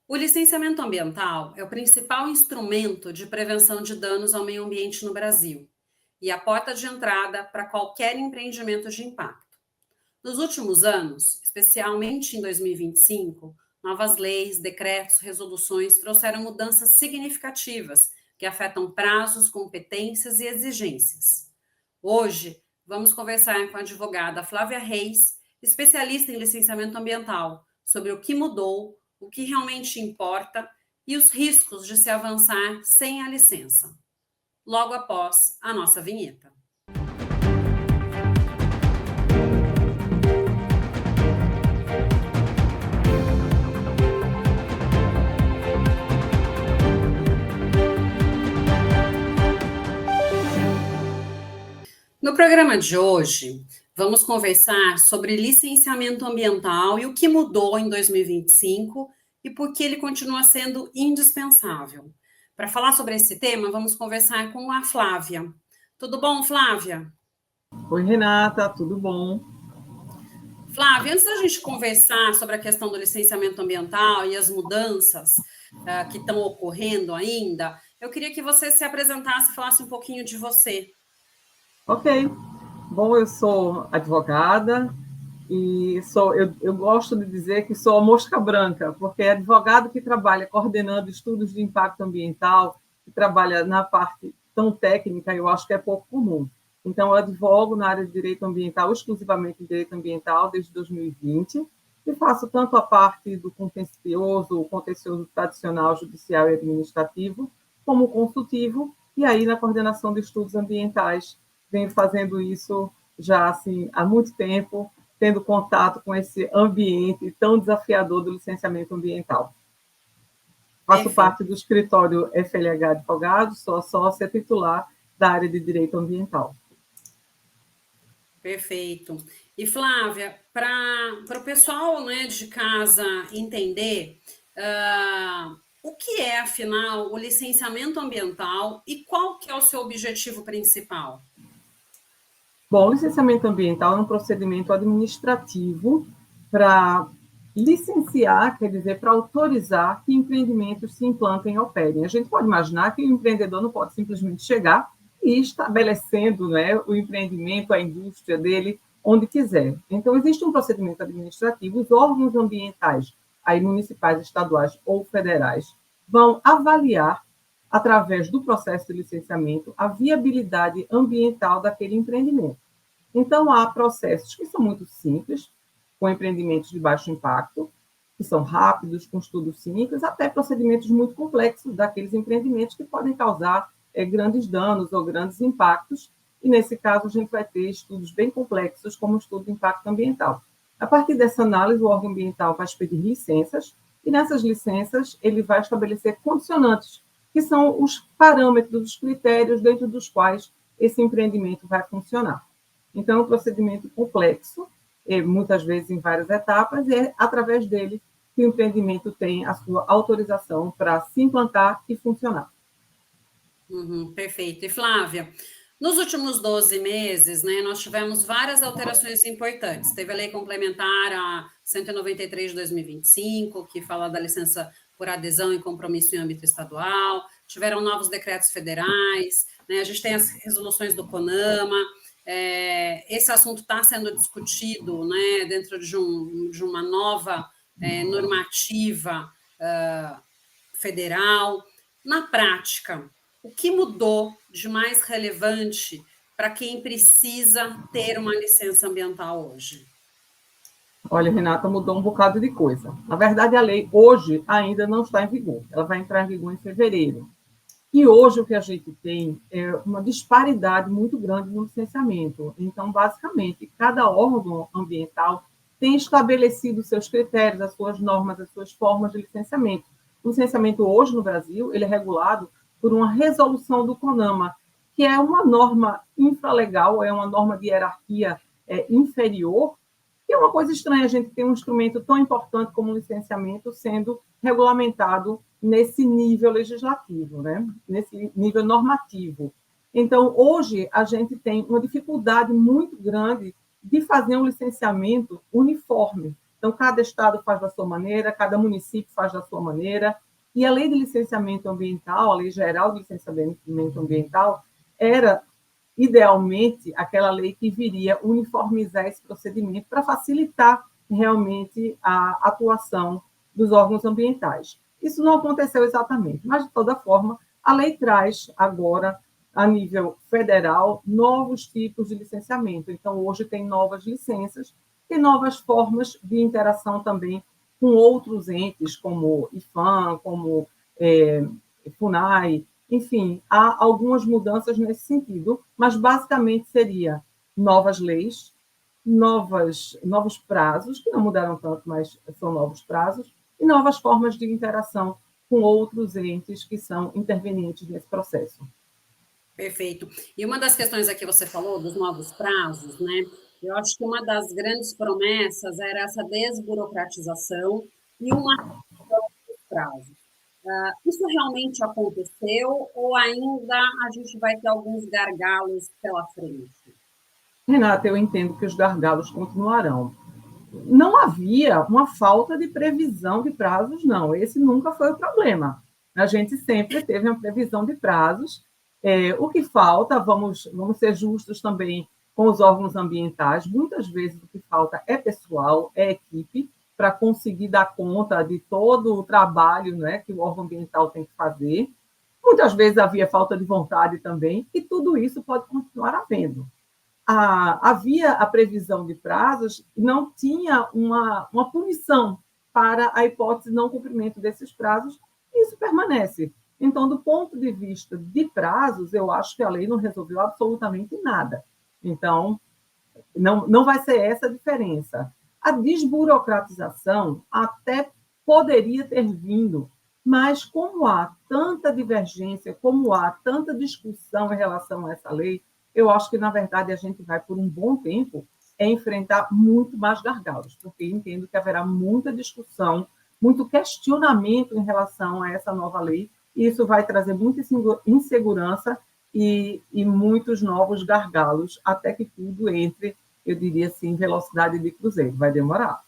O licenciamento ambiental é o principal instrumento de prevenção de danos ao meio ambiente no Brasil e a porta de entrada para qualquer empreendimento de impacto. Nos últimos anos, especialmente em 2025, novas leis, decretos, resoluções trouxeram mudanças significativas que afetam prazos, competências e exigências. Hoje, vamos conversar com a advogada Flávia Reis, especialista em licenciamento ambiental, sobre o que mudou, o que realmente importa e os riscos de se avançar sem a licença. Logo após a nossa vinheta. No programa de hoje, vamos conversar sobre licenciamento ambiental e o que mudou em 2025 e por que ele continua sendo indispensável. Para falar sobre esse tema, vamos conversar com a Flávia. Tudo bom, Flávia? Oi, Renata, tudo bom? Flávia, antes da gente conversar sobre a questão do licenciamento ambiental e as mudanças que estão ocorrendo ainda, eu queria que você se apresentasse e falasse um pouquinho de você. Ok. Bom, eu sou advogada e eu gosto de dizer que sou a mosca branca, porque é advogado que trabalha coordenando estudos de impacto ambiental, que trabalha na parte tão técnica, eu acho que é pouco comum. Então, eu advogo na área de direito ambiental, exclusivamente em direito ambiental, desde 2020, e faço tanto a parte do contencioso, o contencioso tradicional, judicial e administrativo, como o consultivo, e aí na coordenação de estudos ambientais. Venho fazendo isso já assim, há muito tempo, tendo contato com esse ambiente tão desafiador do licenciamento ambiental. Faço parte do escritório FLH Advogados, sou a sócia titular da área de direito ambiental. Perfeito. E Flávia, para o pessoal, né, de casa entender o que é, afinal, o licenciamento ambiental e qual que é o seu objetivo principal? Bom, o licenciamento ambiental é um procedimento administrativo para licenciar, quer dizer, para autorizar que empreendimentos se implantem e operem. A gente pode imaginar que o empreendedor não pode simplesmente chegar e ir estabelecendo, né, o empreendimento, a indústria dele, onde quiser. Então, existe um procedimento administrativo, os órgãos ambientais, aí municipais, estaduais ou federais, vão avaliar, através do processo de licenciamento, a viabilidade ambiental daquele empreendimento. Então, há processos que são muito simples, com empreendimentos de baixo impacto, que são rápidos, com estudos simples, até procedimentos muito complexos daqueles empreendimentos que podem causar grandes danos ou grandes impactos, e nesse caso a gente vai ter estudos bem complexos, como o estudo de impacto ambiental. A partir dessa análise, o órgão ambiental vai pedir licenças, e nessas licenças ele vai estabelecer condicionantes, que são os parâmetros, os critérios dentro dos quais esse empreendimento vai funcionar. Então, é um procedimento complexo, muitas vezes em várias etapas, e é através dele que o empreendimento tem a sua autorização para se implantar e funcionar. Perfeito. E Flávia, nos últimos 12 meses, né, nós tivemos várias alterações importantes. Teve a lei complementar a 193 de 2025, que fala da licença por adesão e compromisso em âmbito estadual, tiveram novos decretos federais, né, a gente tem as resoluções do CONAMA, esse assunto está sendo discutido, né, dentro de uma nova normativa federal. Na prática, o que mudou de mais relevante para quem precisa ter uma licença ambiental hoje? Olha, Renata, mudou um bocado de coisa. Na verdade, a lei hoje ainda não está em vigor. Ela vai entrar em vigor em fevereiro. E hoje o que a gente tem é uma disparidade muito grande no licenciamento. Então, basicamente, cada órgão ambiental tem estabelecido seus critérios, as suas normas, as suas formas de licenciamento. O licenciamento hoje no Brasil ele é regulado por uma resolução do CONAMA, que é uma norma infralegal, é uma norma de hierarquia inferior, e é uma coisa estranha a gente ter um instrumento tão importante como o licenciamento sendo regulamentado nesse nível legislativo, né? Nesse nível normativo. Então, hoje, a gente tem uma dificuldade muito grande de fazer um licenciamento uniforme. Então, Então, cada estado faz da sua maneira, cada município faz da sua maneira, e a lei de licenciamento ambiental, a lei geral de licenciamento ambiental, era, idealmente, aquela lei que viria uniformizar esse procedimento para facilitar realmente a atuação dos órgãos ambientais. Isso não aconteceu exatamente, mas, de toda forma, a lei traz agora, a nível federal, novos tipos de licenciamento. Então, hoje tem novas licenças, tem novas formas de interação também com outros entes, como IFAM, como FUNAI, enfim, há algumas mudanças nesse sentido, mas basicamente seria novas leis, novos prazos, que não mudaram tanto, mas são novos prazos, e novas formas de interação com outros entes que são intervenientes nesse processo. Perfeito. E uma das questões aqui você falou dos novos prazos, né? Eu acho que uma das grandes promessas era essa desburocratização e uma redução dos prazos. Isso realmente aconteceu ou ainda a gente vai ter alguns gargalos pela frente? Renata, eu entendo que os gargalos continuarão. Não havia uma falta de previsão de prazos, não. Esse nunca foi o problema. A gente sempre teve uma previsão de prazos. O que falta, vamos ser justos também com os órgãos ambientais, muitas vezes o que falta é pessoal, é equipe, para conseguir dar conta de todo o trabalho, né, que o órgão ambiental tem que fazer. Muitas vezes havia falta de vontade também, e tudo isso pode continuar havendo. Havia a previsão de prazos, não tinha uma punição para a hipótese de não cumprimento desses prazos, e isso permanece. Então, do ponto de vista de prazos, eu acho que a lei não resolveu absolutamente nada. Então, não vai ser essa a diferença. A desburocratização até poderia ter vindo, mas como há tanta divergência, como há tanta discussão em relação a essa lei, eu acho que, na verdade, a gente vai, por um bom tempo, enfrentar muito mais gargalos, porque entendo que haverá muita discussão, muito questionamento em relação a essa nova lei, e isso vai trazer muita insegurança e muitos novos gargalos, até que tudo entre, eu diria assim, velocidade de cruzeiro. Vai demorar.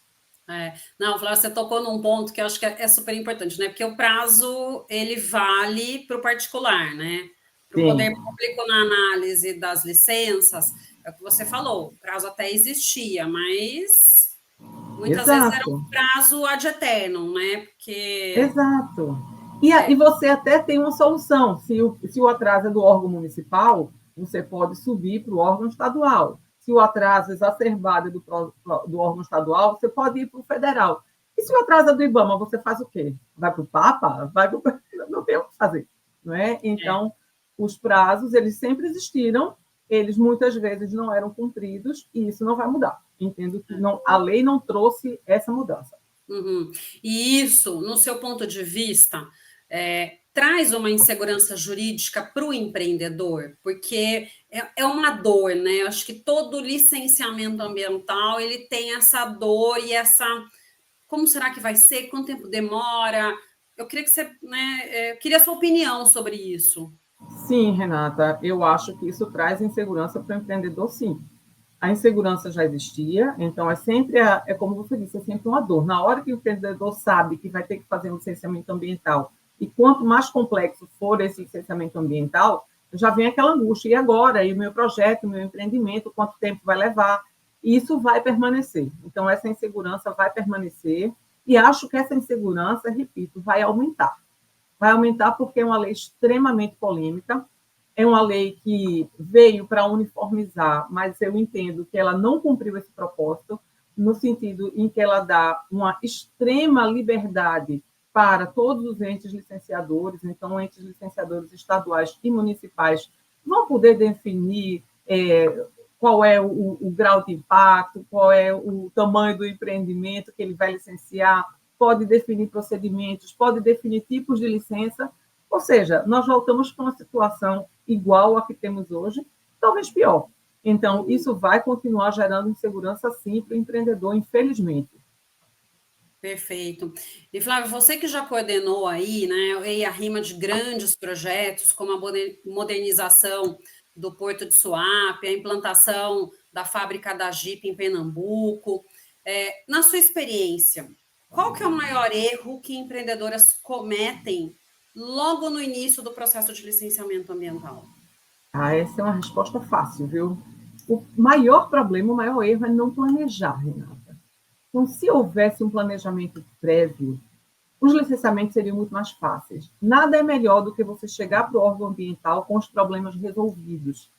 Não, Flávia, você tocou num ponto que eu acho que é super importante, né? Porque o prazo ele vale para o particular, né? Para o poder Sim. público na análise das licenças, é o que você falou, o prazo até existia, mas muitas vezes era Exato. um prazo ad eternum, né? Porque Exato. E você até tem uma solução. Se o atraso é do órgão municipal, você pode subir para o órgão estadual. Se o atraso exacerbado é do órgão estadual, você pode ir para o federal. E se o atraso é do IBAMA, você faz o quê? Vai para o Papa? Não tem o que fazer. Não é? Então, os prazos, eles sempre existiram, eles muitas vezes não eram cumpridos, e isso não vai mudar. Entendo que a lei não trouxe essa mudança. Uhum. E isso, no seu ponto de vista, traz uma insegurança jurídica para o empreendedor, porque é uma dor, né? Eu acho que todo licenciamento ambiental ele tem essa dor e essa. Como será que vai ser? Quanto tempo demora? Eu queria que você, né, queria a sua opinião sobre isso. Sim, Renata, eu acho que isso traz insegurança para o empreendedor, sim. A insegurança já existia, então é como você disse, é sempre uma dor. Na hora que o empreendedor sabe que vai ter que fazer um licenciamento ambiental, e quanto mais complexo for esse licenciamento ambiental, já vem aquela angústia. E agora? E o meu projeto, o meu empreendimento, quanto tempo vai levar? E isso vai permanecer. Então, essa insegurança vai permanecer, e acho que essa insegurança, repito, vai aumentar. Vai aumentar porque é uma lei extremamente polêmica, é uma lei que veio para uniformizar, mas eu entendo que ela não cumpriu esse propósito, no sentido em que ela dá uma extrema liberdade para todos os entes licenciadores, então, entes licenciadores estaduais e municipais vão poder definir qual é o grau de impacto, qual é o tamanho do empreendimento que ele vai licenciar, pode definir procedimentos, pode definir tipos de licença, ou seja, nós voltamos para uma situação igual à que temos hoje, talvez pior. Então, isso vai continuar gerando insegurança, sim, para o empreendedor, infelizmente. Perfeito. E, Flávio, você que já coordenou aí, né, a rima de grandes projetos, como a modernização do Porto de Suape, a implantação da fábrica da Jeep em Pernambuco, Na sua experiência, qual que é o maior erro que empreendedoras cometem logo no início do processo de licenciamento ambiental? Essa é uma resposta fácil, viu? O maior problema, o maior erro é não planejar, Renata. Então, se houvesse um planejamento prévio, os licenciamentos seriam muito mais fáceis. Nada é melhor do que você chegar para o órgão ambiental com os problemas resolvidos.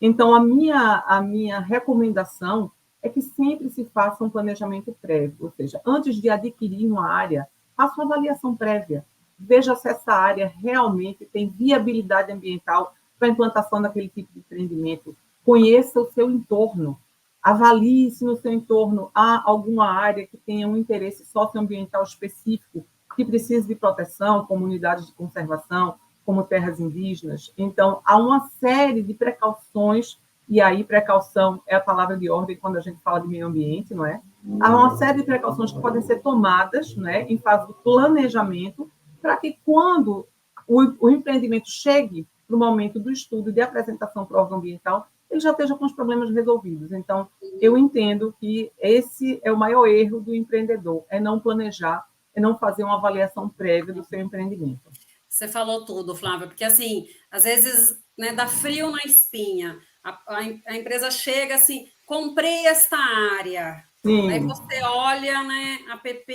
Então, a minha recomendação é que sempre se faça um planejamento prévio, ou seja, antes de adquirir uma área, faça uma avaliação prévia. Veja se essa área realmente tem viabilidade ambiental para a implantação daquele tipo de empreendimento. Conheça o seu entorno. Avalie se no seu entorno há alguma área que tenha um interesse socioambiental específico, que precise de proteção, como unidades de conservação, como terras indígenas. Então, há uma série de precauções, e aí precaução é a palavra de ordem quando a gente fala de meio ambiente, não é? Há uma série de precauções que podem ser tomadas, né, em fase de planejamento, para que quando o empreendimento chegue para o momento do estudo e de apresentação para o órgão ambiental, ele já esteja com os problemas resolvidos. Então, eu entendo que esse é o maior erro do empreendedor, é não planejar, é não fazer uma avaliação prévia do seu empreendimento. Você falou tudo, Flávia, porque assim, às vezes, né, dá frio na espinha. A empresa chega assim, comprei esta área. Aí Sim, você olha, né, APP,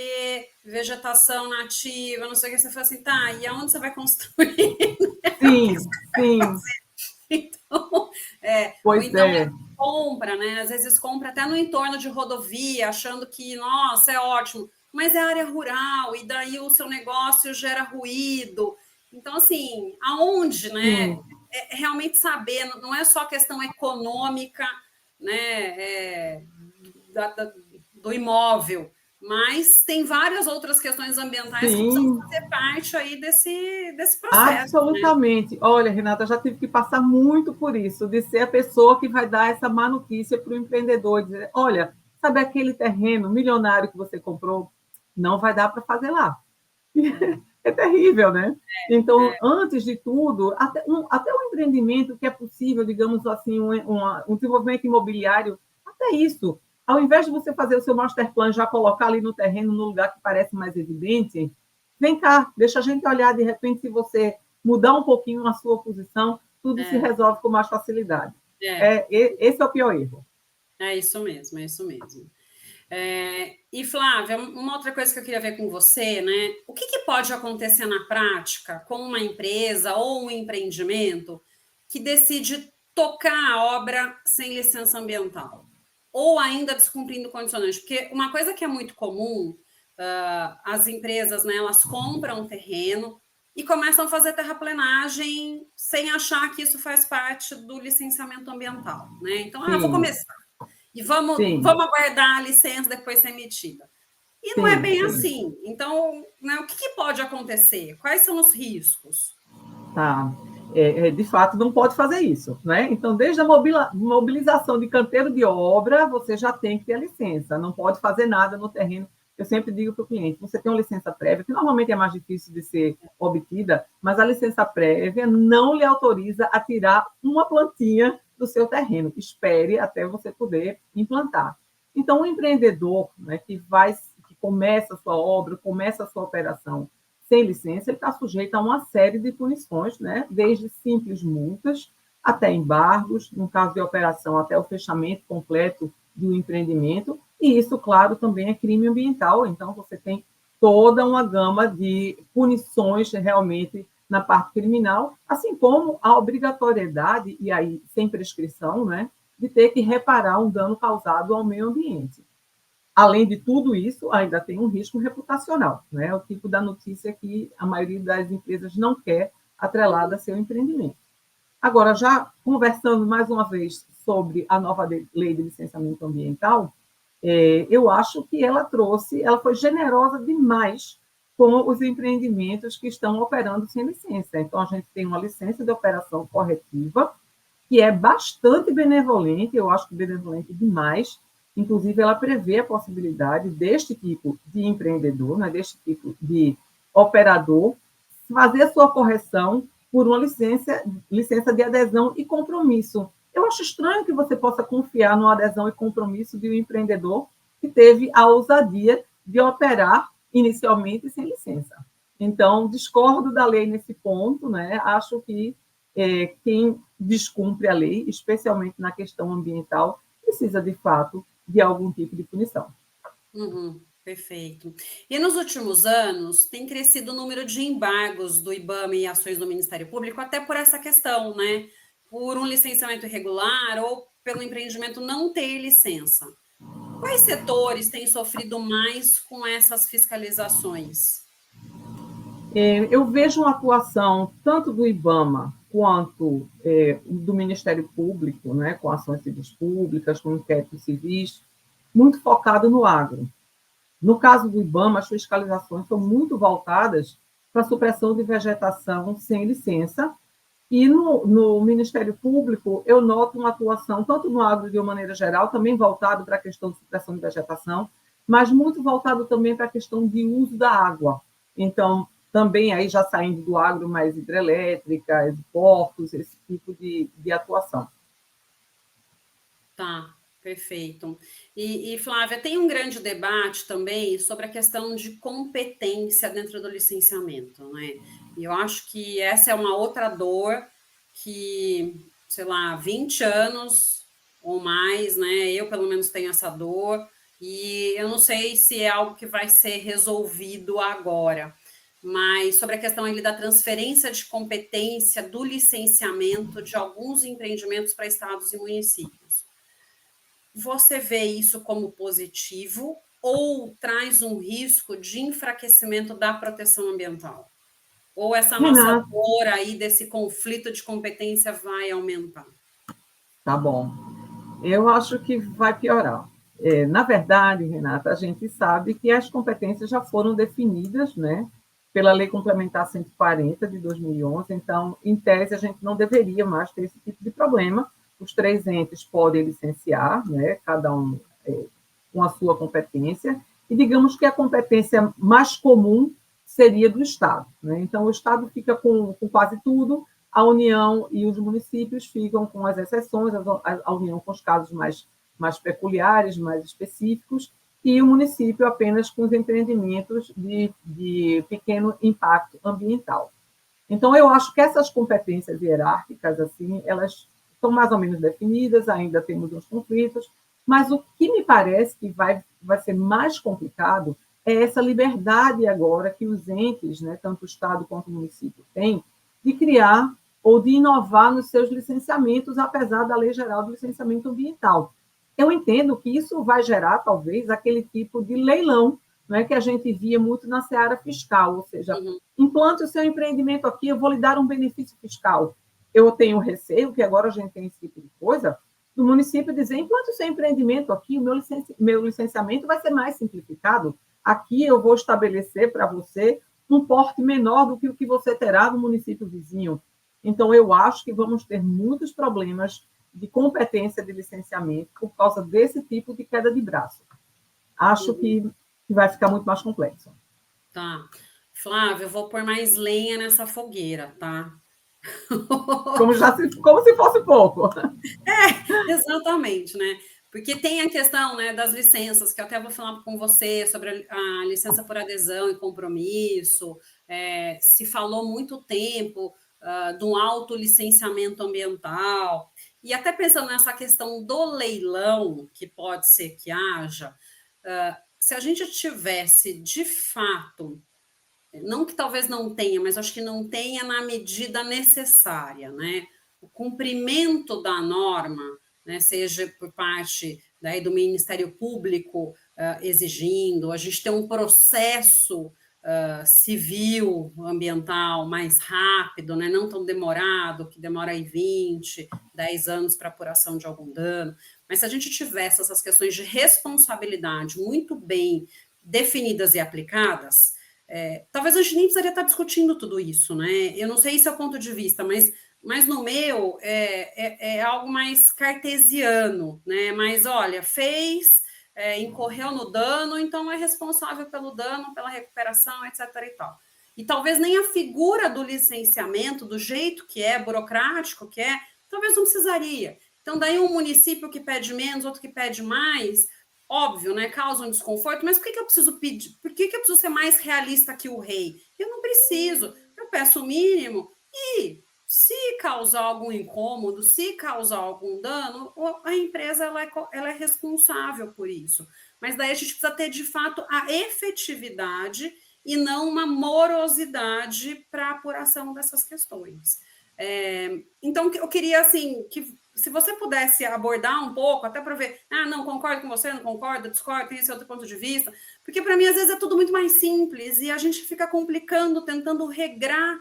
vegetação nativa, não sei o que, você fala assim, tá, e aonde você vai construir? O que sim, você vai sim, fazer? Então, ou pois então é, compra, né? Às vezes compra até no entorno de rodovia, achando que, nossa, é ótimo, mas é área rural, e daí o seu negócio gera ruído. Então, assim, aonde, né? sim. Realmente saber, não é só questão econômica, né? Do imóvel, mas tem várias outras questões ambientais que precisam Sim, fazer parte aí desse processo, né? absolutamente. Olha, Renata, já tive que passar muito por isso, de ser a pessoa que vai dar essa má notícia para o empreendedor, dizer, olha, sabe aquele terreno milionário que você comprou? Não vai dar para fazer lá. É terrível, né? Então, antes de tudo, até um empreendimento que é possível, digamos assim, um desenvolvimento imobiliário, até isso. Ao invés de você fazer o seu master plan, já colocar ali no terreno, no lugar que parece mais evidente, vem cá, deixa a gente olhar, de repente, se você mudar um pouquinho a sua posição, tudo se resolve com mais facilidade. É, Esse é o pior erro. é isso mesmo, é isso mesmo. E Flávia, uma outra coisa que eu queria ver com você, né? O que pode acontecer na prática com uma empresa ou um empreendimento que decide tocar a obra sem licença ambiental? Ou ainda descumprindo condicionantes? Porque uma coisa que é muito comum, as empresas, né, elas compram terreno e começam a fazer terraplenagem sem achar que isso faz parte do licenciamento ambiental, né? Então, vou Sim, começar e vamos sim, aguardar a licença depois ser emitida. E não é sim, bem sim. assim. Então, né, o que pode acontecer? Quais são os riscos? Tá. De fato, não pode fazer isso, né? Então, desde a mobilização de canteiro de obra, você já tem que ter a licença, não pode fazer nada no terreno. Eu sempre digo para o cliente, você tem uma licença prévia, que normalmente é mais difícil de ser obtida, mas a licença prévia não lhe autoriza a tirar uma plantinha do seu terreno. Espere até você poder implantar. Então, o empreendedor, né, que começa a sua obra, começa a sua operação sem licença, ele está sujeito a uma série de punições, né? Desde simples multas até embargos, no caso de operação, até o fechamento completo do empreendimento, e isso, claro, também é crime ambiental, então você tem toda uma gama de punições realmente na parte criminal, assim como a obrigatoriedade, e aí sem prescrição, né, de ter que reparar um dano causado ao meio ambiente. Além de tudo isso, ainda tem um risco reputacional, né? O tipo da notícia que a maioria das empresas não quer atrelada a seu empreendimento. Agora, já conversando mais uma vez sobre a nova lei de licenciamento ambiental, eu acho que ela foi generosa demais com os empreendimentos que estão operando sem licença. Então, a gente tem uma licença de operação corretiva, que é bastante benevolente, eu acho que benevolente demais. Inclusive, ela prevê a possibilidade deste tipo de empreendedor, né, deste tipo de operador, fazer a sua correção por uma licença de adesão e compromisso. Eu acho estranho que você possa confiar numa adesão e compromisso de um empreendedor que teve a ousadia de operar inicialmente sem licença. Então, discordo da lei nesse ponto, né? Acho que quem descumpre a lei, especialmente na questão ambiental, precisa, de fato, de algum tipo de punição. Uhum, perfeito. E nos últimos anos tem crescido o número de embargos do IBAMA e ações do Ministério Público, até por essa questão, né? Por um licenciamento irregular ou pelo empreendimento não ter licença. Quais setores têm sofrido mais com essas fiscalizações? Eu vejo uma atuação tanto do IBAMA quanto do Ministério Público, né, com ações civis públicas, com inquéritos civis, muito focado no agro. No caso do IBAMA, as fiscalizações são muito voltadas para a supressão de vegetação sem licença, e no Ministério Público eu noto uma atuação, tanto no agro de uma maneira geral, também voltado para a questão de supressão de vegetação, mas muito voltado também para a questão de uso da água. Então, também aí já saindo do agro mais hidrelétricas, portos, esse tipo de atuação. Tá, perfeito. E, Flávia, tem um grande debate também sobre a questão de competência dentro do licenciamento, né? E eu acho que essa é uma outra dor que, sei lá, 20 anos ou mais, né? Eu, pelo menos, tenho essa dor, e eu não sei se é algo que vai ser resolvido agora, mas sobre a questão ali da transferência de competência do licenciamento de alguns empreendimentos para estados e municípios. Você vê isso como positivo ou traz um risco de enfraquecimento da proteção ambiental? Ou essa nossa Renata, dor aí desse conflito de competência vai aumentar? tá bom. Eu acho que vai piorar. Na verdade, Renata, a gente sabe que as competências já foram definidas, né, pela Lei Complementar 140 de 2011, então, em tese, a gente não deveria mais ter esse tipo de problema. Os três entes podem licenciar, né, cada um com a sua competência, e digamos que a competência mais comum seria do Estado, né? Então, o Estado fica com quase tudo, a União e os municípios ficam com as exceções, a União com os casos mais peculiares, mais específicos, e o município apenas com os empreendimentos de pequeno impacto ambiental. Então, eu acho que essas competências hierárquicas, assim, elas estão mais ou menos definidas, ainda temos uns conflitos, mas o que me parece que vai ser mais complicado é essa liberdade agora que os entes, né, tanto o Estado quanto o município, têm de criar ou de inovar nos seus licenciamentos, apesar da Lei Geral do Licenciamento Ambiental. Eu entendo que isso vai gerar, talvez, aquele tipo de leilão, né, que a gente via muito na seara fiscal, ou seja, implante o seu empreendimento aqui, eu vou lhe dar um benefício fiscal. Eu tenho receio que agora a gente tem esse tipo de coisa, do município dizer, implante o seu empreendimento aqui, o meu licenciamento vai ser mais simplificado, aqui eu vou estabelecer para você um porte menor do que o que você terá no município vizinho. Então, eu acho que vamos ter muitos problemas de competência de licenciamento por causa desse tipo de queda de braço. Acho que vai ficar muito mais complexo. Tá. Flávia, eu vou pôr mais lenha nessa fogueira, tá? Como se fosse pouco. Exatamente, né? Porque tem a questão, né, das licenças, que eu até vou falar com você sobre a licença por adesão e compromisso. Se falou muito tempo de um autolicenciamento ambiental. E até pensando nessa questão do leilão, que pode ser que haja, se a gente tivesse, de fato, não que talvez não tenha, mas acho que não tenha na medida necessária, né? O cumprimento da norma, né, seja por parte daí do Ministério Público exigindo, a gente tem um processo civil, ambiental mais rápido, né, não tão demorado, que demora aí 20, 10 anos para apuração de algum dano, mas se a gente tivesse essas questões de responsabilidade muito bem definidas e aplicadas, talvez a gente nem precisaria estar discutindo tudo isso, né? Eu não sei se é o ponto de vista, mas no meu é algo mais cartesiano, né? Mas olha, fez, incorreu no dano, então é responsável pelo dano, pela recuperação, etc. e tal. E talvez nem a figura do licenciamento, do jeito que é, burocrático que é, talvez não precisaria. Então, daí um município que pede menos, outro que pede mais, óbvio, né, causa um desconforto, mas por que que eu preciso pedir? Por que que eu preciso ser mais realista que o rei? Eu não preciso. Eu peço o mínimo e se causar algum incômodo, se causar algum dano, a empresa ela é responsável por isso. Mas daí a gente precisa ter de fato a efetividade e não uma morosidade para a apuração dessas questões. Então, eu queria assim que se você pudesse abordar um pouco, até para ver, não concordo com você, não concordo, discordo, tem esse outro ponto de vista, porque para mim às vezes é tudo muito mais simples e a gente fica complicando, tentando regrar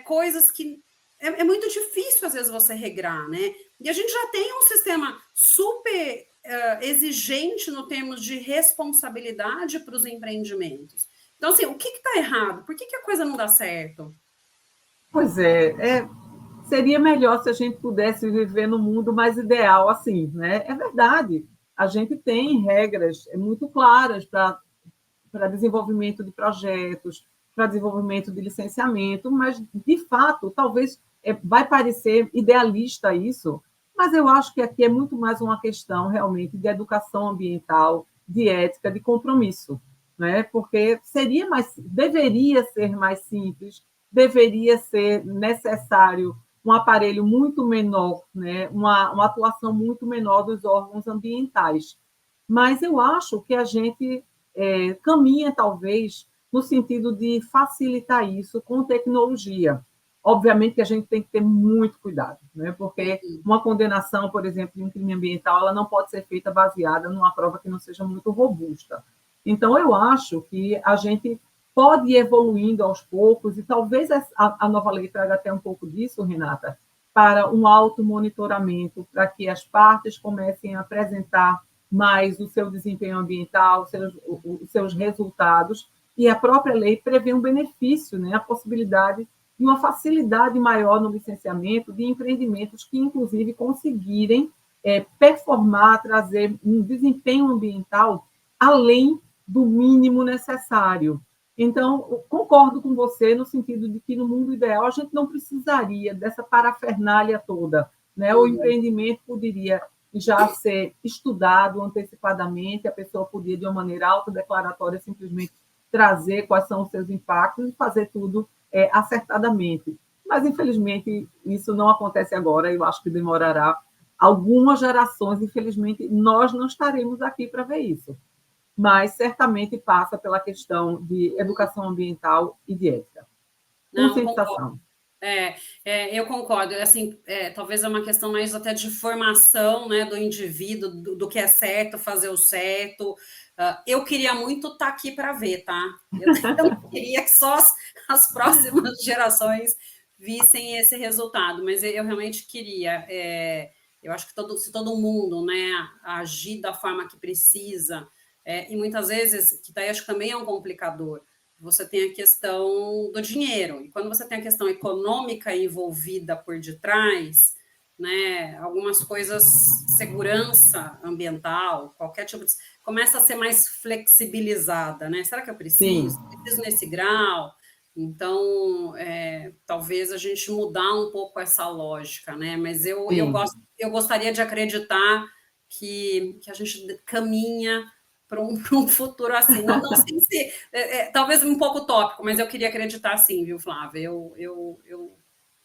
coisas que é muito difícil às vezes você regrar, né? E a gente já tem um sistema super exigente no termos de responsabilidade para os empreendimentos. Então, assim, o que está errado? Por que a coisa não dá certo? Pois seria melhor se a gente pudesse viver num mundo mais ideal assim, né? É verdade, a gente tem regras muito claras para desenvolvimento de projetos, para desenvolvimento de licenciamento, mas, de fato, talvez vai parecer idealista isso, mas eu acho que aqui é muito mais uma questão realmente de educação ambiental, de ética, de compromisso, né? Porque deveria ser mais simples, deveria ser necessário um aparelho muito menor, né? Uma atuação muito menor dos órgãos ambientais. Mas eu acho que a gente caminha, talvez, no sentido de facilitar isso com tecnologia. Obviamente que a gente tem que ter muito cuidado, né? Porque uma condenação, por exemplo, de um crime ambiental, ela não pode ser feita baseada numa prova que não seja muito robusta. Então, eu acho que a gente pode ir evoluindo aos poucos, e talvez a nova lei traga até um pouco disso, Renata, para um automonitoramento, para que as partes comecem a apresentar mais o seu desempenho ambiental, os seus resultados, e a própria lei prevê um benefício, né, a possibilidade de uma facilidade maior no licenciamento de empreendimentos que, inclusive, conseguirem performar, trazer um desempenho ambiental além do mínimo necessário. Então, concordo com você no sentido de que, no mundo ideal, a gente não precisaria dessa parafernália toda, né? O empreendimento poderia já ser estudado antecipadamente, a pessoa podia, de uma maneira autodeclaratória, simplesmente trazer quais são os seus impactos e fazer tudo acertadamente. Mas, infelizmente, isso não acontece agora, eu acho que demorará algumas gerações, infelizmente, nós não estaremos aqui para ver isso. Mas certamente passa pela questão de educação ambiental e de ética. Não, concordo. Conscientização. Eu concordo. Assim, talvez é uma questão mais até de formação, né, do indivíduo, do que é certo, fazer o certo. Eu queria muito estar aqui para ver, tá? Eu não queria que só as próximas gerações vissem esse resultado, mas eu realmente queria. Eu acho que se todo mundo, né, agir da forma que precisa, e muitas vezes, que daí acho que também é um complicador, você tem a questão do dinheiro. E quando você tem a questão econômica envolvida por detrás, né, algumas coisas, segurança ambiental, qualquer tipo de. Começa a ser mais flexibilizada, né? Será que eu Sim, preciso? Preciso nesse grau? Então, talvez a gente mudar um pouco essa lógica, né? Mas sim. eu gostaria de acreditar que a gente caminha para um futuro assim. Não sei se. Talvez um pouco utópico, mas eu queria acreditar sim, viu, Flávia? Eu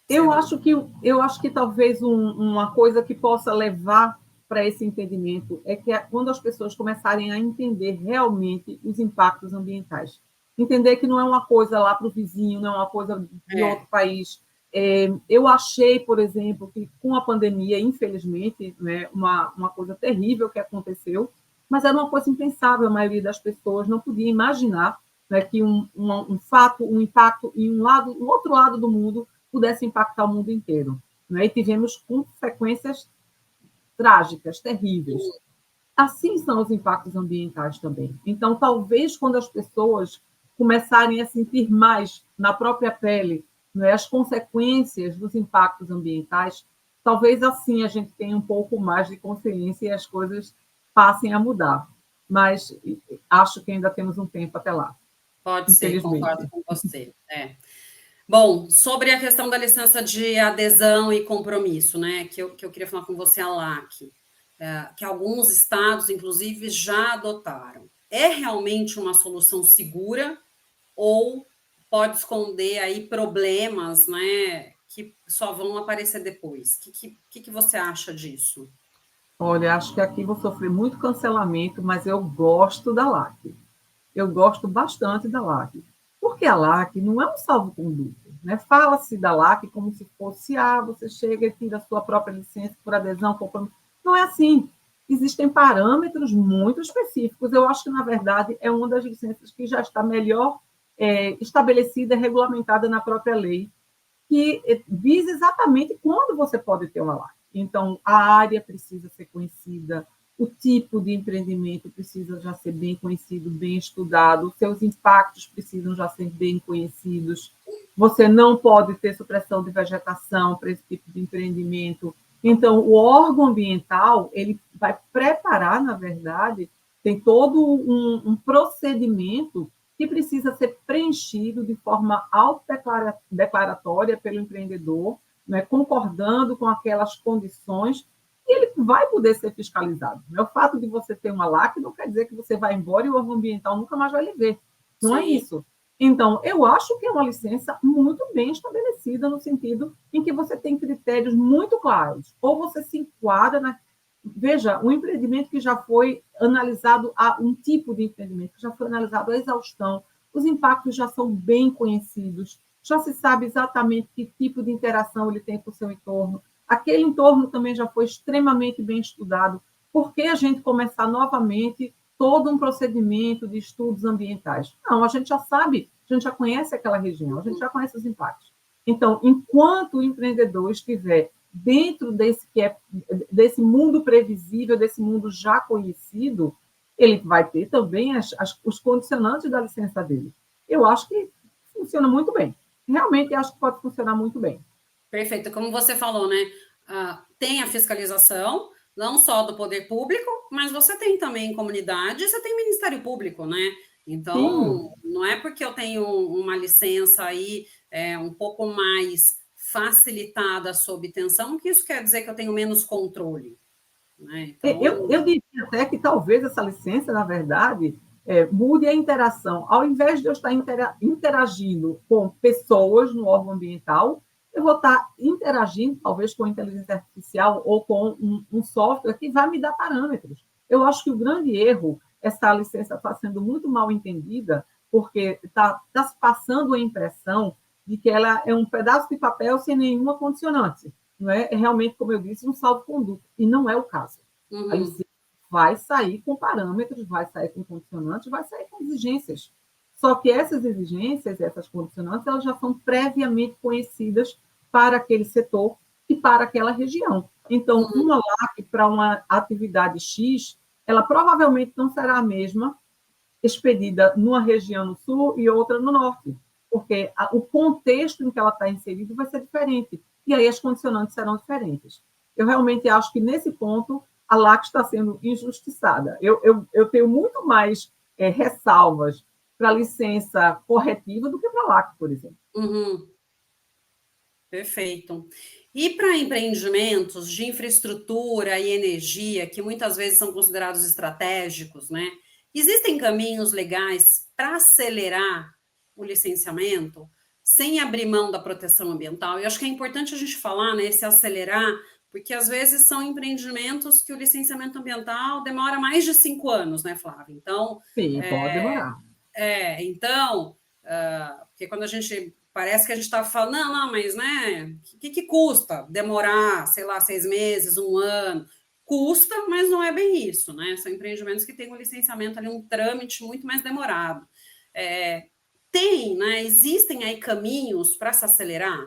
Cedo. acho que, eu acho que talvez uma coisa que possa levar para esse entendimento é que quando as pessoas começarem a entender realmente os impactos ambientais. Entender que não é uma coisa lá para o vizinho, não é uma coisa de outro país. Eu achei, por exemplo, que com a pandemia, infelizmente, né, uma coisa terrível que aconteceu, mas era uma coisa impensável, a maioria das pessoas não podia imaginar, né, que um fato, um impacto em um outro lado do mundo pudesse impactar o mundo inteiro. Né? E tivemos consequências trágicas, terríveis. Assim são os impactos ambientais também. Então, talvez quando as pessoas começarem a sentir mais na própria pele, né, as consequências dos impactos ambientais, talvez assim a gente tenha um pouco mais de consciência e as coisas passem a mudar. Mas acho que ainda temos um tempo até lá, Pode ser, concordo infelizmente. com você. Bom, sobre a questão da licença de adesão e compromisso, né? Que eu queria falar com você, a LAC. que alguns estados, inclusive, já adotaram. É realmente uma solução segura ou pode esconder aí problemas, né, que só vão aparecer depois? O que você acha disso? Olha, acho que aqui vou sofrer muito cancelamento, mas eu gosto da LAC. Eu gosto bastante da LAC. Porque a LAC não é um salvo-conduto, né? Fala-se da LAC como se fosse, você chega e tira a sua própria licença por adesão, compromisso. Não é assim. Existem parâmetros muito específicos. Eu acho que, na verdade, é uma das licenças que já está melhor estabelecida, regulamentada na própria lei, que visa exatamente quando você pode ter uma LAC. Então, a área precisa ser conhecida, o tipo de empreendimento precisa já ser bem conhecido, bem estudado, os seus impactos precisam já ser bem conhecidos. Você não pode ter supressão de vegetação para esse tipo de empreendimento. Então, o órgão ambiental, ele vai preparar, na verdade, tem todo um procedimento que precisa ser preenchido de forma autodeclaratória pelo empreendedor, né, concordando com aquelas condições, e ele vai poder ser fiscalizado. O fato de você ter uma LAC não quer dizer que você vai embora e o órgão ambiental nunca mais vai lhe ver. Não é isso. Então, eu acho que é uma licença muito bem estabelecida, no sentido em que você tem critérios muito claros. Ou você se enquadra na... Veja, um empreendimento que já foi analisado, um tipo de empreendimento que já foi analisado à exaustão, os impactos já são bem conhecidos, já se sabe exatamente que tipo de interação ele tem com o seu entorno, aquele entorno também já foi extremamente bem estudado. Por que a gente começar novamente todo um procedimento de estudos ambientais? Não, a gente já sabe, a gente já conhece aquela região, a gente já conhece os impactos. Então, enquanto o empreendedor estiver dentro desse mundo previsível, desse mundo já conhecido, ele vai ter também os condicionantes da licença dele. Eu acho que funciona muito bem. Realmente acho que pode funcionar muito bem. Perfeito. Como você falou, né? Tem a fiscalização, não só do poder público, mas você tem também comunidade, você tem Ministério Público, né? Então, Sim. não é porque eu tenho uma licença aí um pouco mais facilitada a sua obtenção que isso quer dizer que eu tenho menos controle, né? Eu Então, diria até que talvez essa licença, na verdade, mude a interação. Ao invés de eu estar interagindo com pessoas no órgão ambiental, eu vou estar interagindo, talvez, com inteligência artificial ou com um software que vai me dar parâmetros. Eu acho que o grande erro, essa licença está sendo muito mal entendida, porque está se passando a impressão de que ela é um pedaço de papel sem nenhuma condicionante. Não é realmente, como eu disse, um salvo-conduto, e não é o caso. A licença vai sair com parâmetros, vai sair com condicionantes, vai sair com exigências. Só que essas exigências, essas condicionantes, elas já são previamente conhecidas para aquele setor e para aquela região. Então, uma LAC para uma atividade X, ela provavelmente não será a mesma expedida numa região no sul e outra no norte, porque o contexto em que ela está inserida vai ser diferente, e aí as condicionantes serão diferentes. Eu realmente acho que, nesse ponto, a LAC está sendo injustiçada. Eu tenho muito mais ressalvas para a licença corretiva do que para a LAC, por exemplo. Perfeito. E para empreendimentos de infraestrutura e energia, que muitas vezes são considerados estratégicos, né? Existem caminhos legais para acelerar o licenciamento sem abrir mão da proteção ambiental? Eu acho que é importante a gente falar, né, esse acelerar, porque às vezes são empreendimentos que o licenciamento ambiental demora mais de 5 anos, né, Flávia? Então, Sim, pode demorar. Porque quando a gente parece que a gente está falando, não, mas né, que custa demorar, sei lá, 6 meses, 1 ano? Custa, mas não é bem isso, né? São empreendimentos que têm um licenciamento ali, um trâmite muito mais demorado. Né? Existem aí caminhos para se acelerar,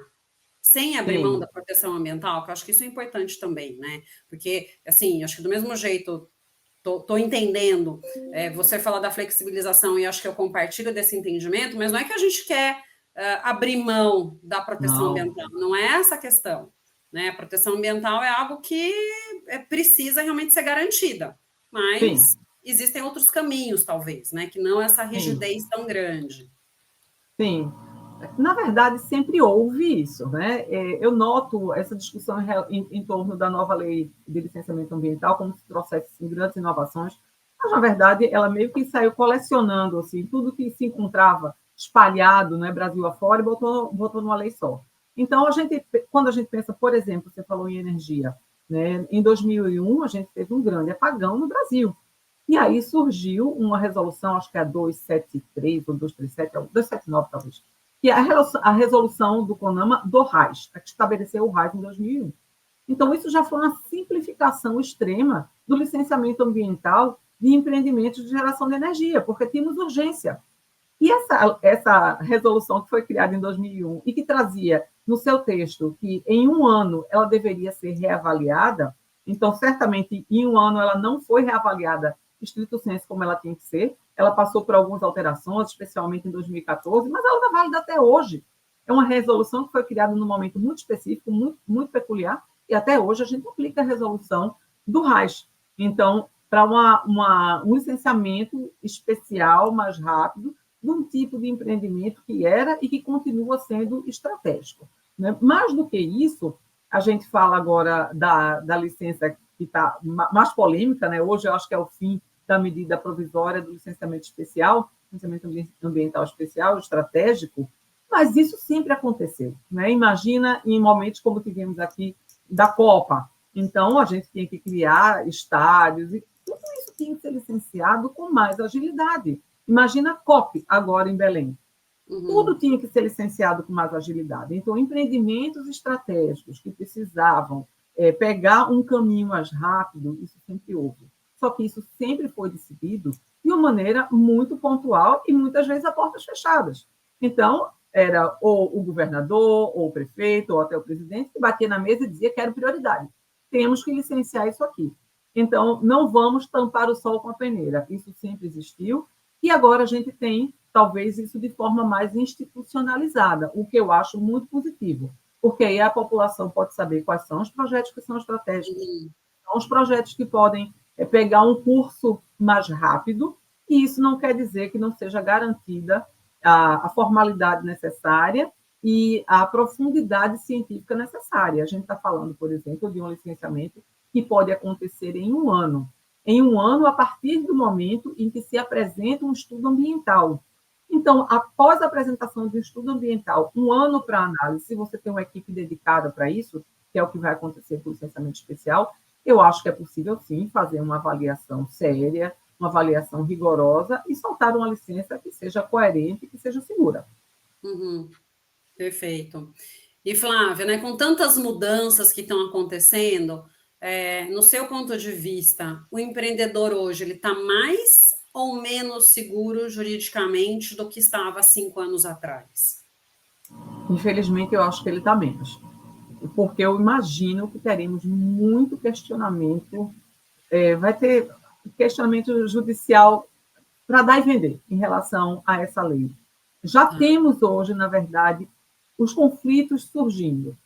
sem abrir mão da proteção ambiental, que eu acho que isso é importante também, né? Porque, assim, acho que do mesmo jeito estou entendendo você falar da flexibilização e acho que eu compartilho desse entendimento, mas não é que a gente quer abrir mão da proteção ambiental, não é essa a questão. Né? A proteção ambiental é algo que precisa realmente ser garantida, mas existem outros caminhos, talvez, né? Que não essa rigidez tão grande. Sim. Na verdade, sempre houve isso, né? Eu noto essa discussão em torno da nova lei de licenciamento ambiental como se trouxesse assim, grandes inovações, mas, na verdade, ela meio que saiu colecionando assim, tudo que se encontrava espalhado, né, Brasil afora, e botou numa lei só. Então, quando a gente pensa, por exemplo, você falou em energia, né? Em 2001, a gente teve um grande apagão no Brasil. E aí surgiu uma resolução, acho que é a 273 ou 237, 279 talvez, que é a resolução do CONAMA do RAS, que estabeleceu o RAS em 2001. Então, isso já foi uma simplificação extrema do licenciamento ambiental de empreendimentos de geração de energia, porque tínhamos urgência. E essa resolução que foi criada em 2001 e que trazia no seu texto que em um ano ela deveria ser reavaliada, então, certamente, em um ano ela não foi reavaliada estrito senso como ela tinha que ser, ela passou por algumas alterações, especialmente em 2014, mas ela está válida até hoje. É uma resolução que foi criada num momento muito específico, muito peculiar, e até hoje a gente aplica a resolução do RAS. Então, para um licenciamento especial, mais rápido, de um tipo de empreendimento que era e que continua sendo estratégico. Né? Mais do que isso, a gente fala agora da licença que está mais polêmica, né? Hoje eu acho que é o fim da medida provisória do licenciamento especial, licenciamento ambiental especial, estratégico, mas isso sempre aconteceu. Né? Imagina em momentos como tivemos aqui da Copa. Então, a gente tinha que criar estádios, e tudo isso tinha que ser licenciado com mais agilidade. Imagina a COP agora em Belém. Tudo tinha que ser licenciado com mais agilidade. Então, empreendimentos estratégicos que precisavam pegar um caminho mais rápido, isso sempre houve. Só que isso sempre foi decidido de uma maneira muito pontual e muitas vezes a portas fechadas. Então, era ou o governador, ou o prefeito, ou até o presidente que batia na mesa e dizia que era prioridade. Temos que licenciar isso aqui. Então, não vamos tampar o sol com a peneira. Isso sempre existiu. E agora a gente tem, talvez, isso de forma mais institucionalizada, o que eu acho muito positivo, porque aí a população pode saber quais são os projetos que são estratégicos, são os projetos que podem pegar um curso mais rápido, e isso não quer dizer que não seja garantida a formalidade necessária e a profundidade científica necessária. A gente está falando, por exemplo, de um licenciamento que pode acontecer em um ano. Em um ano, a partir do momento em que se apresenta um estudo ambiental. Então, após a apresentação de um estudo ambiental, um ano para análise, se você tem uma equipe dedicada para isso, que é o que vai acontecer com o licenciamento especial, eu acho que é possível, sim, fazer uma avaliação séria, uma avaliação rigorosa e soltar uma licença que seja coerente, que seja segura. Perfeito. E, Flávia, né, com tantas mudanças que estão acontecendo, no seu ponto de vista, o empreendedor hoje ele está mais ou menos seguro juridicamente do que estava há 5 anos atrás? Infelizmente, eu acho que ele está menos, porque eu imagino que teremos muito questionamento, vai ter questionamento judicial para dar e vender em relação a essa lei. Já temos hoje, na verdade, os conflitos surgindo.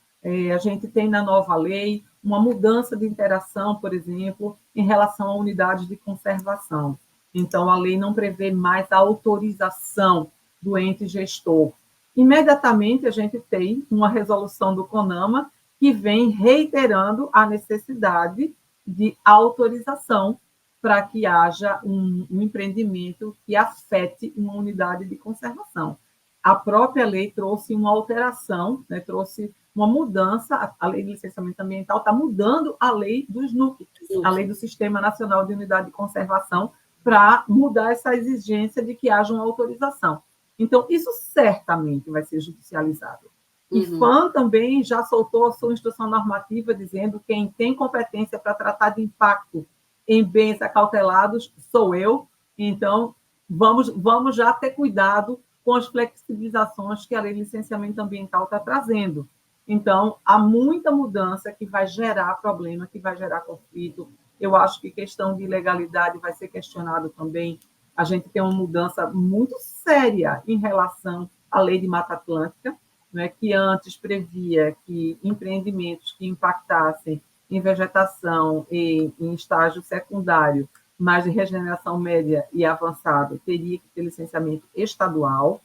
A gente tem na nova lei uma mudança de interação, por exemplo, em relação a unidades de conservação. Então, a lei não prevê mais a autorização do ente gestor. Imediatamente, a gente tem uma resolução do CONAMA que vem reiterando a necessidade de autorização para que haja um empreendimento que afete uma unidade de conservação. A própria lei trouxe uma alteração, né, trouxe uma mudança, a lei de licenciamento ambiental está mudando a lei do SNUC, a lei do Sistema Nacional de Unidade de Conservação, para mudar essa exigência de que haja uma autorização. Então, isso certamente vai ser judicializado. IFAM também já soltou a sua instrução normativa dizendo que quem tem competência para tratar de impacto em bens acautelados sou eu, então vamos já ter cuidado com as flexibilizações que a lei de licenciamento ambiental está trazendo. Então, há muita mudança que vai gerar problema, que vai gerar conflito. Eu acho que questão de legalidade vai ser questionado também. A gente tem uma mudança muito séria em relação à lei de Mata Atlântica, né, que antes previa que empreendimentos que impactassem em vegetação e em estágio secundário, mas de regeneração média e avançado, teria que ter licenciamento estadual.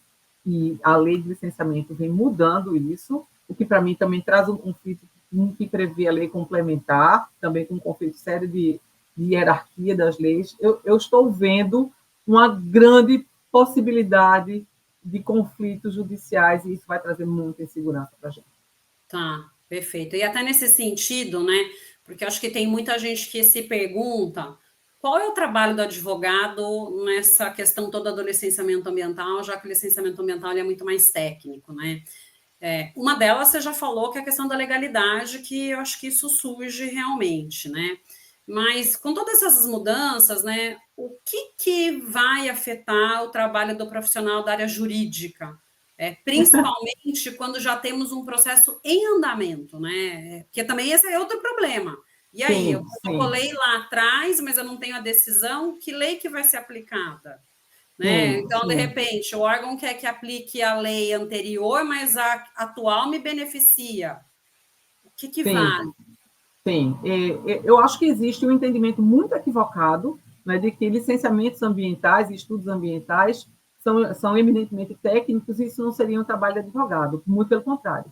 e a lei de licenciamento vem mudando isso, o que para mim também traz um conflito que prevê a lei complementar, também com um conflito sério de hierarquia das leis. Eu estou vendo uma grande possibilidade de conflitos judiciais e isso vai trazer muita insegurança para a gente. Tá, perfeito. E até nesse sentido, né? Porque eu acho que tem muita gente que se pergunta qual é o trabalho do advogado nessa questão toda do licenciamento ambiental, já que o licenciamento ambiental é muito mais técnico, né? Uma delas você já falou que é a questão da legalidade, que eu acho que isso surge realmente, né? Mas com todas essas mudanças, né, o que vai afetar o trabalho do profissional da área jurídica? Principalmente quando já temos um processo em andamento, né? Porque também esse é outro problema. E aí, eu Sim, sim, protocolei lá atrás, mas eu não tenho a decisão, que lei que vai ser aplicada? Né? sim, Então, de sim. repente, o órgão quer que aplique a lei anterior, mas a atual me beneficia. O que Sim, vale? sim. Eu acho que existe um entendimento muito equivocado, né, de que licenciamentos ambientais e estudos ambientais são eminentemente técnicos e isso não seria um trabalho de advogado, muito pelo contrário.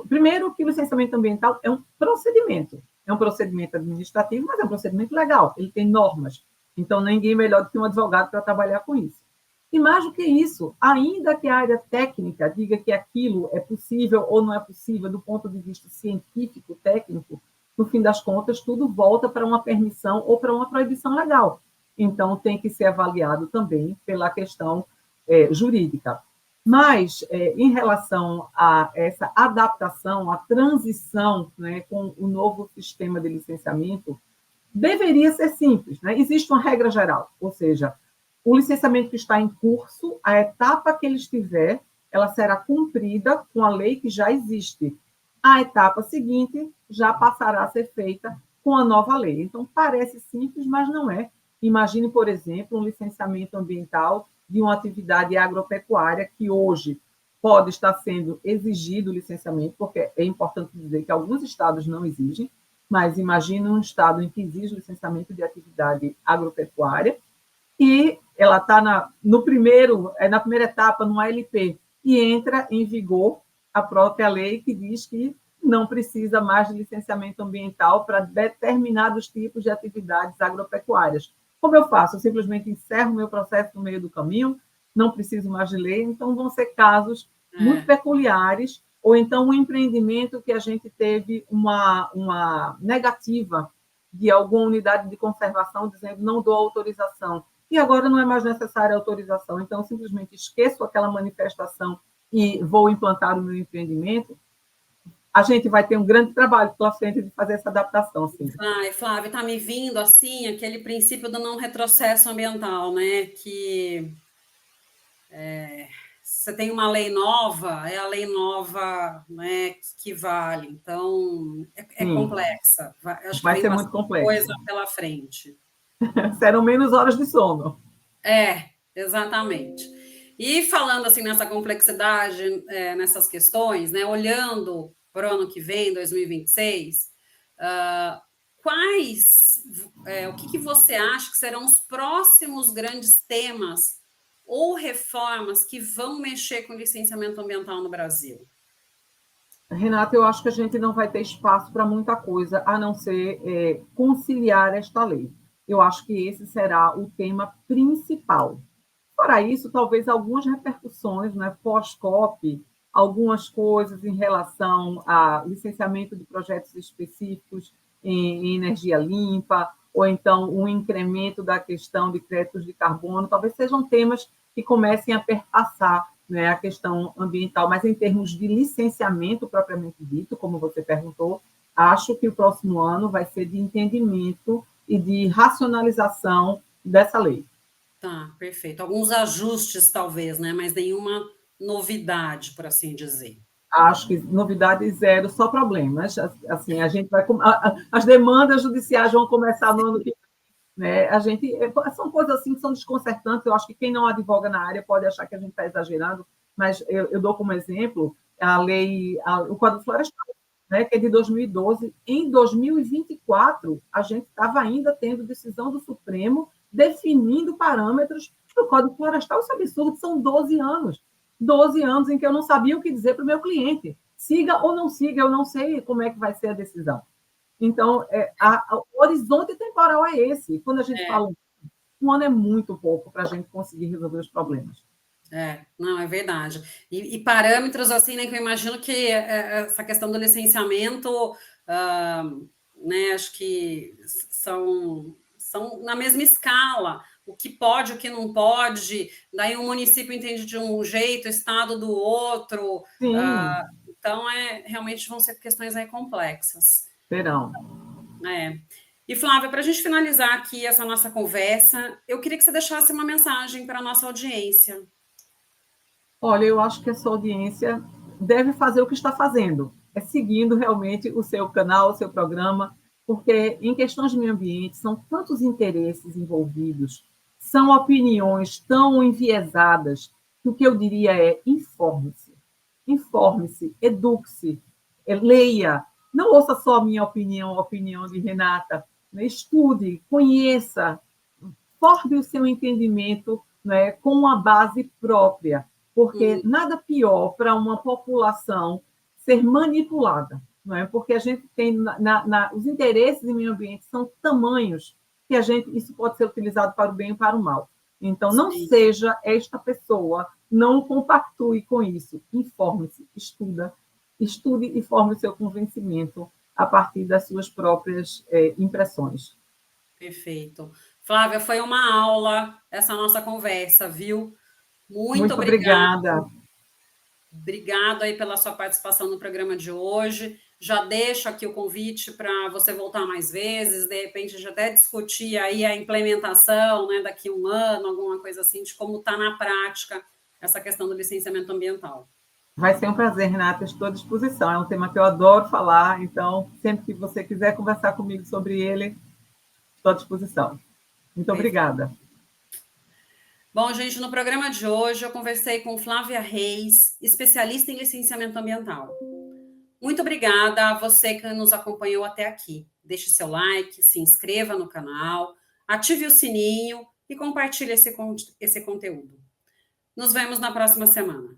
Primeiro, que o licenciamento ambiental é um procedimento administrativo, mas é um procedimento legal, ele tem normas, então ninguém melhor do que um advogado para trabalhar com isso. E mais do que isso, ainda que a área técnica diga que aquilo é possível ou não é possível do ponto de vista científico, técnico, no fim das contas, tudo volta para uma permissão ou para uma proibição legal. Então, tem que ser avaliado também pela questão jurídica. Mas, em relação a essa adaptação, a transição, né, com o novo sistema de licenciamento, deveria ser simples, né? Existe uma regra geral, ou seja, o licenciamento que está em curso, a etapa que ele estiver, ela será cumprida com a lei que já existe. A etapa seguinte já passará a ser feita com a nova lei. Então, parece simples, mas não é. Imagine, por exemplo, um licenciamento ambiental de uma atividade agropecuária que hoje pode estar sendo exigido o licenciamento, porque é importante dizer que alguns estados não exigem, mas imagine um estado em que exige licenciamento de atividade agropecuária e ela está na primeira etapa, no ALP, e entra em vigor a própria lei que diz que não precisa mais de licenciamento ambiental para determinados tipos de atividades agropecuárias. Como eu faço? Eu simplesmente encerro o meu processo no meio do caminho, não preciso mais de lei, então vão ser casos muito peculiares, ou então um empreendimento que a gente teve uma negativa de alguma unidade de conservação dizendo não dou autorização e agora não é mais necessária a autorização, então eu simplesmente esqueço aquela manifestação e vou implantar o meu empreendimento, a gente vai ter um grande trabalho pela frente de fazer essa adaptação. Sim. Ai, Flávio, está me vindo assim aquele princípio do não retrocesso ambiental, né? Que você tem uma lei nova, é a lei nova, né, que vale. Então, é complexa. Acho que Vai vem ser muito bastante coisa complexo. pela frente. Serão menos horas de sono. Exatamente. E falando assim nessa complexidade, nessas questões, né, olhando para o ano que vem, 2026, o que você acha que serão os próximos grandes temas ou reformas que vão mexer com o licenciamento ambiental no Brasil? Renata, eu acho que a gente não vai ter espaço para muita coisa, a não ser conciliar esta lei. Eu acho que esse será o tema principal. Fora isso, talvez algumas repercussões, né, pós-COP, algumas coisas em relação a licenciamento de projetos específicos em energia limpa, ou então um incremento da questão de créditos de carbono, talvez sejam temas que comecem a perpassar, né, a questão ambiental, mas em termos de licenciamento propriamente dito, como você perguntou, acho que o próximo ano vai ser de entendimento e de racionalização dessa lei. Tá, perfeito. Alguns ajustes, talvez, né? Mas nenhuma novidade, por assim dizer. Acho que novidade zero, só problemas. Assim, a gente vai as demandas judiciais vão começar no ano que vem, né? A gente são coisas assim que são desconcertantes. Eu acho que quem não advoga na área pode achar que a gente está exagerando, mas eu dou como exemplo a lei, o Código Florestal, né, que é de 2012. Em 2024, a gente estava ainda tendo decisão do Supremo definindo parâmetros para o Código Florestal. Isso é absurdo, são 12 anos. 12 anos em que eu não sabia o que dizer para o meu cliente. Siga ou não siga, eu não sei como é que vai ser a decisão. Então, o horizonte temporal é esse. Quando a gente fala um ano é muito pouco para a gente conseguir resolver os problemas. Não, é verdade. E parâmetros, assim, né, que eu imagino que essa questão do licenciamento, né, acho que são na mesma escala. O que pode, o que não pode, daí um município entende de um jeito, o estado do outro. Sim. Então, realmente vão ser questões aí complexas. Serão. E, Flávia, para a gente finalizar aqui essa nossa conversa, eu queria que você deixasse uma mensagem para a nossa audiência. Olha, eu acho que essa audiência deve fazer o que está fazendo, seguindo realmente o seu canal, o seu programa, porque em questões de meio ambiente são tantos interesses envolvidos, são opiniões tão enviesadas, que o que eu diria é informe-se, eduque-se, leia, não ouça só a minha opinião, a opinião de Renata, né? Estude, conheça, forme o seu entendimento, né, com uma base própria, porque nada pior para uma população ser manipulada, não é? Porque a gente tem os interesses em meio ambiente são tamanhos que isso pode ser utilizado para o bem e para o mal. Então, não seja esta pessoa, não compactue com isso. Informe-se, estude e forme o seu convencimento a partir das suas próprias impressões. Perfeito. Flávia, foi uma aula essa nossa conversa, viu? Muito obrigada. Obrigado aí pela sua participação no programa de hoje. Já deixo aqui o convite para você voltar mais vezes, de repente já até discutir aí a implementação, né, daqui a um ano, alguma coisa assim, de como está na prática essa questão do licenciamento ambiental. Vai ser um prazer, Renata, estou à disposição. É um tema que eu adoro falar, então, sempre que você quiser conversar comigo sobre ele, estou à disposição. Muito obrigada. Bom, gente, no programa de hoje eu conversei com Flávia Reis, especialista em licenciamento ambiental. Muito obrigada a você que nos acompanhou até aqui. Deixe seu like, se inscreva no canal, ative o sininho e compartilhe esse conteúdo. Nos vemos na próxima semana.